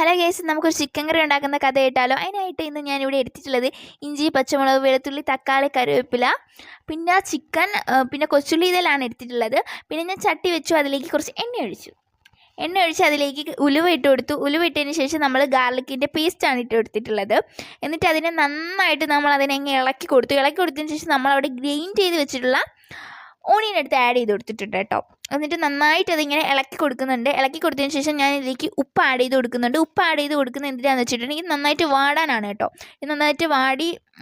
Hello guys, നമുക്കൊരു chicken കറി ഉണ്ടാക്കുന്ന കഥ കേട്ടാലോ. അതിനായിട്ട് ഇന്ന് ഞാനിവിടെ എടുത്തിട്ടുള്ളത് ഇഞ്ചി, പച്ചമുളക്, വെളുത്തുള്ളി, തക്കാളി, കറിവേപ്പില, പിന്നെ ചിക്കൻ, പിന്നെ കൊച്ചുള്ളി, ഇതെല്ലാം എടുത്തിട്ടുള്ളത്. പിന്നെ ഞാൻ ചട്ടി വെച്ചു, അതിലേക്ക് കുറച്ച് എണ്ണ ഒഴിച്ച് അതിലേക്ക് ഉലുവ ഇട്ട് കൊടുത്തു. ഉലുവ ഇട്ടതിന് ശേഷം നമ്മൾ ഗാർലിക്കിൻ്റെ പേസ്റ്റാണ് ഇട്ട് കൊടുത്തിട്ടുള്ളത്. എന്നിട്ട് അതിനെ നന്നായിട്ട് നമ്മൾ അതിനെ ഇളക്കി കൊടുത്തതിന് ശേഷം നമ്മളവിടെ ഗ്രൈൻഡ് ചെയ്ത് വെച്ചിട്ടുള്ള ഓണിയൻ എടുത്ത് ആഡ് ചെയ്ത് കൊടുത്തിട്ടുണ്ട് കേട്ടോ. എന്നിട്ട് നന്നായിട്ട് അതിങ്ങനെ ഇളക്കി കൊടുത്തതിന് ശേഷം ഞാൻ ഇതിലേക്ക് ഉപ്പ് ആഡ് ചെയ്ത് കൊടുക്കുന്നുണ്ട്. ഉപ്പ് ആഡ് ചെയ്ത് കൊടുക്കുന്നത് എന്തിനാണെന്ന് വെച്ചിട്ടുണ്ടെങ്കിൽ നന്നായിട്ട് വാടാനാണ് കേട്ടോ. ഇത് നന്നായിട്ട്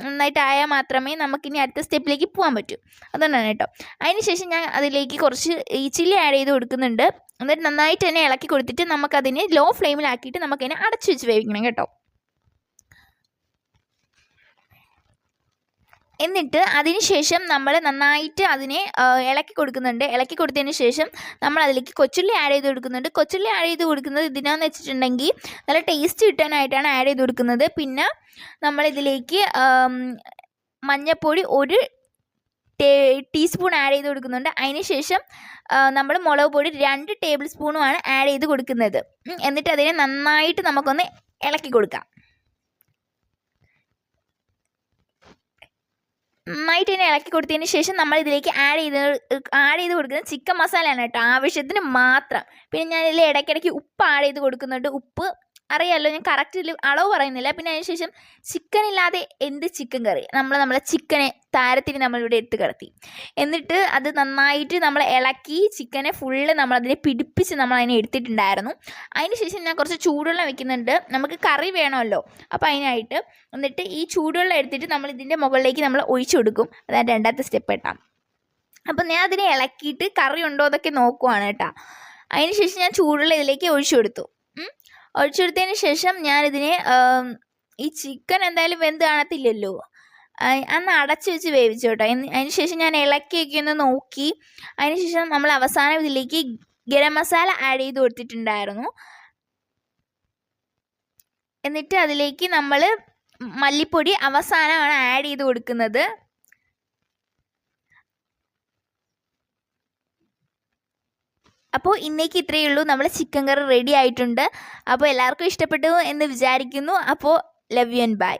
നന്നായിട്ടായാൽ മാത്രമേ നമുക്കിനി അടുത്ത സ്റ്റെപ്പിലേക്ക് പോകാൻ പറ്റൂ. അതുകൊണ്ടാണ് കേട്ടോ. അതിന് ശേഷം ഞാൻ അതിലേക്ക് കുറച്ച് ഈ ചില്ലി ആഡ് ചെയ്ത് കൊടുക്കുന്നുണ്ട്. എന്നിട്ട് നന്നായിട്ട് തന്നെ ഇളക്കി കൊടുത്തിട്ട് നമുക്കതിനെ ലോ ഫ്ലെയിമിലാക്കിയിട്ട് നമുക്കതിനെ അടച്ചു വെച്ച് വേവിക്കണം കേട്ടോ. എന്നിട്ട് അതിന് ശേഷം നമ്മൾ നന്നായിട്ട് അതിനെ ഇളക്കി കൊടുത്തതിന് ശേഷം നമ്മൾ അതിലേക്ക് കൊച്ചുള്ളി ആഡ് ചെയ്ത് കൊടുക്കുന്നുണ്ട്. കൊച്ചുള്ളി ആഡ് ചെയ്ത് കൊടുക്കുന്നത് ഇതിനാന്ന് വെച്ചിട്ടുണ്ടെങ്കിൽ നല്ല ടേസ്റ്റ് കിട്ടാനായിട്ടാണ് ആഡ് ചെയ്ത് കൊടുക്കുന്നത്. പിന്നെ നമ്മളിതിലേക്ക് മഞ്ഞൾപ്പൊടി 1 ടീസ്പൂൺ ആഡ് ചെയ്ത് കൊടുക്കുന്നുണ്ട്. അതിന് ശേഷം നമ്മൾ മുളക് പൊടി 2 ടേബിൾ സ്പൂണുമാണ് ആഡ് ചെയ്ത് കൊടുക്കുന്നത്. എന്നിട്ട് അതിനെ നന്നായിട്ട് നമുക്കൊന്ന് ഇളക്കി കൊടുക്കാം. നന്നായിട്ട് തന്നെ ഇളക്കി കൊടുത്തതിന് ശേഷം നമ്മൾ ഇതിലേക്ക് ആഡ് ചെയ്ത് കൊടുക്കുന്നത് ചിക്കൻ മസാലയാണ് കേട്ടോ, ആവശ്യത്തിന് മാത്രം. പിന്നെ ഞാൻ ഇതിൽ ഇടയ്ക്കിടയ്ക്ക് ഉപ്പ് ആഡ് ചെയ്ത് കൊടുക്കുന്നുണ്ട്. ഉപ്പ് അറിയാമല്ലോ, ഞാൻ കറക്റ്റ് അളവ് പറയുന്നില്ല. പിന്നെ അതിന് ശേഷം ചിക്കൻ ഇല്ലാതെ എന്ത് ചിക്കൻ കറി, നമ്മളെ ചിക്കനെ താരത്തിന് നമ്മളിവിടെ എടുത്ത് കിടത്തി. എന്നിട്ട് അത് നന്നായിട്ട് നമ്മൾ ഇളക്കി ചിക്കനെ ഫുള്ള് നമ്മളതിനെ പിടിപ്പിച്ച് നമ്മളതിനെ എടുത്തിട്ടുണ്ടായിരുന്നു. അതിന് ശേഷം ഞാൻ കുറച്ച് ചൂടുവെള്ളം വെക്കുന്നുണ്ട്, നമുക്ക് കറി വേണമല്ലോ, അപ്പോൾ അതിനായിട്ട്. എന്നിട്ട് ഈ ചൂടുവെള്ളം എടുത്തിട്ട് നമ്മൾ ഇതിൻ്റെ മുകളിലേക്ക് നമ്മൾ ഒഴിച്ചു കൊടുക്കും. അതായത് രണ്ടാമത്തെ സ്റ്റെപ്പ് കേട്ടോ. അപ്പം ഞാൻ അതിനെ ഇളക്കിയിട്ട് കറി ഉണ്ടോ എന്നൊക്കെ നോക്കുവാണ് കേട്ടോ. അതിന് ശേഷം ഞാൻ ചൂടുവെള്ളം ഇതിലേക്ക് ഒഴിച്ചു കൊടുത്തതിന് ശേഷം ഞാനിതിനെ ഈ ചിക്കൻ എന്തായാലും വെന്ത് കാണത്തില്ലല്ലോ, അന്ന് അടച്ച് വെച്ച് വേവിച്ചു കേട്ടോ. അതിന് ശേഷം ഞാൻ ഇളക്കിയൊക്കെ ഒന്ന് നോക്കി. അതിന് ശേഷം നമ്മൾ അവസാനം ഇതിലേക്ക് ഗരം മസാല ആഡ് ചെയ്ത് കൊടുത്തിട്ടുണ്ടായിരുന്നു. എന്നിട്ട് അതിലേക്ക് നമ്മൾ മല്ലിപ്പൊടി അവസാനമാണ് ആഡ് ചെയ്ത് കൊടുക്കുന്നത്. അപ്പോൾ ഇന്നേക്ക് ഇത്രയേ ഉള്ളൂ, നമ്മൾ ചിക്കൻ കറി റെഡി ആയിട്ടുണ്ട്. അപ്പോൾ എല്ലാവർക്കും ഇഷ്ടപ്പെട്ടു എന്ന് വിചാരിക്കുന്നു. അപ്പോൾ ലവ് യു ആൻഡ് ബൈ.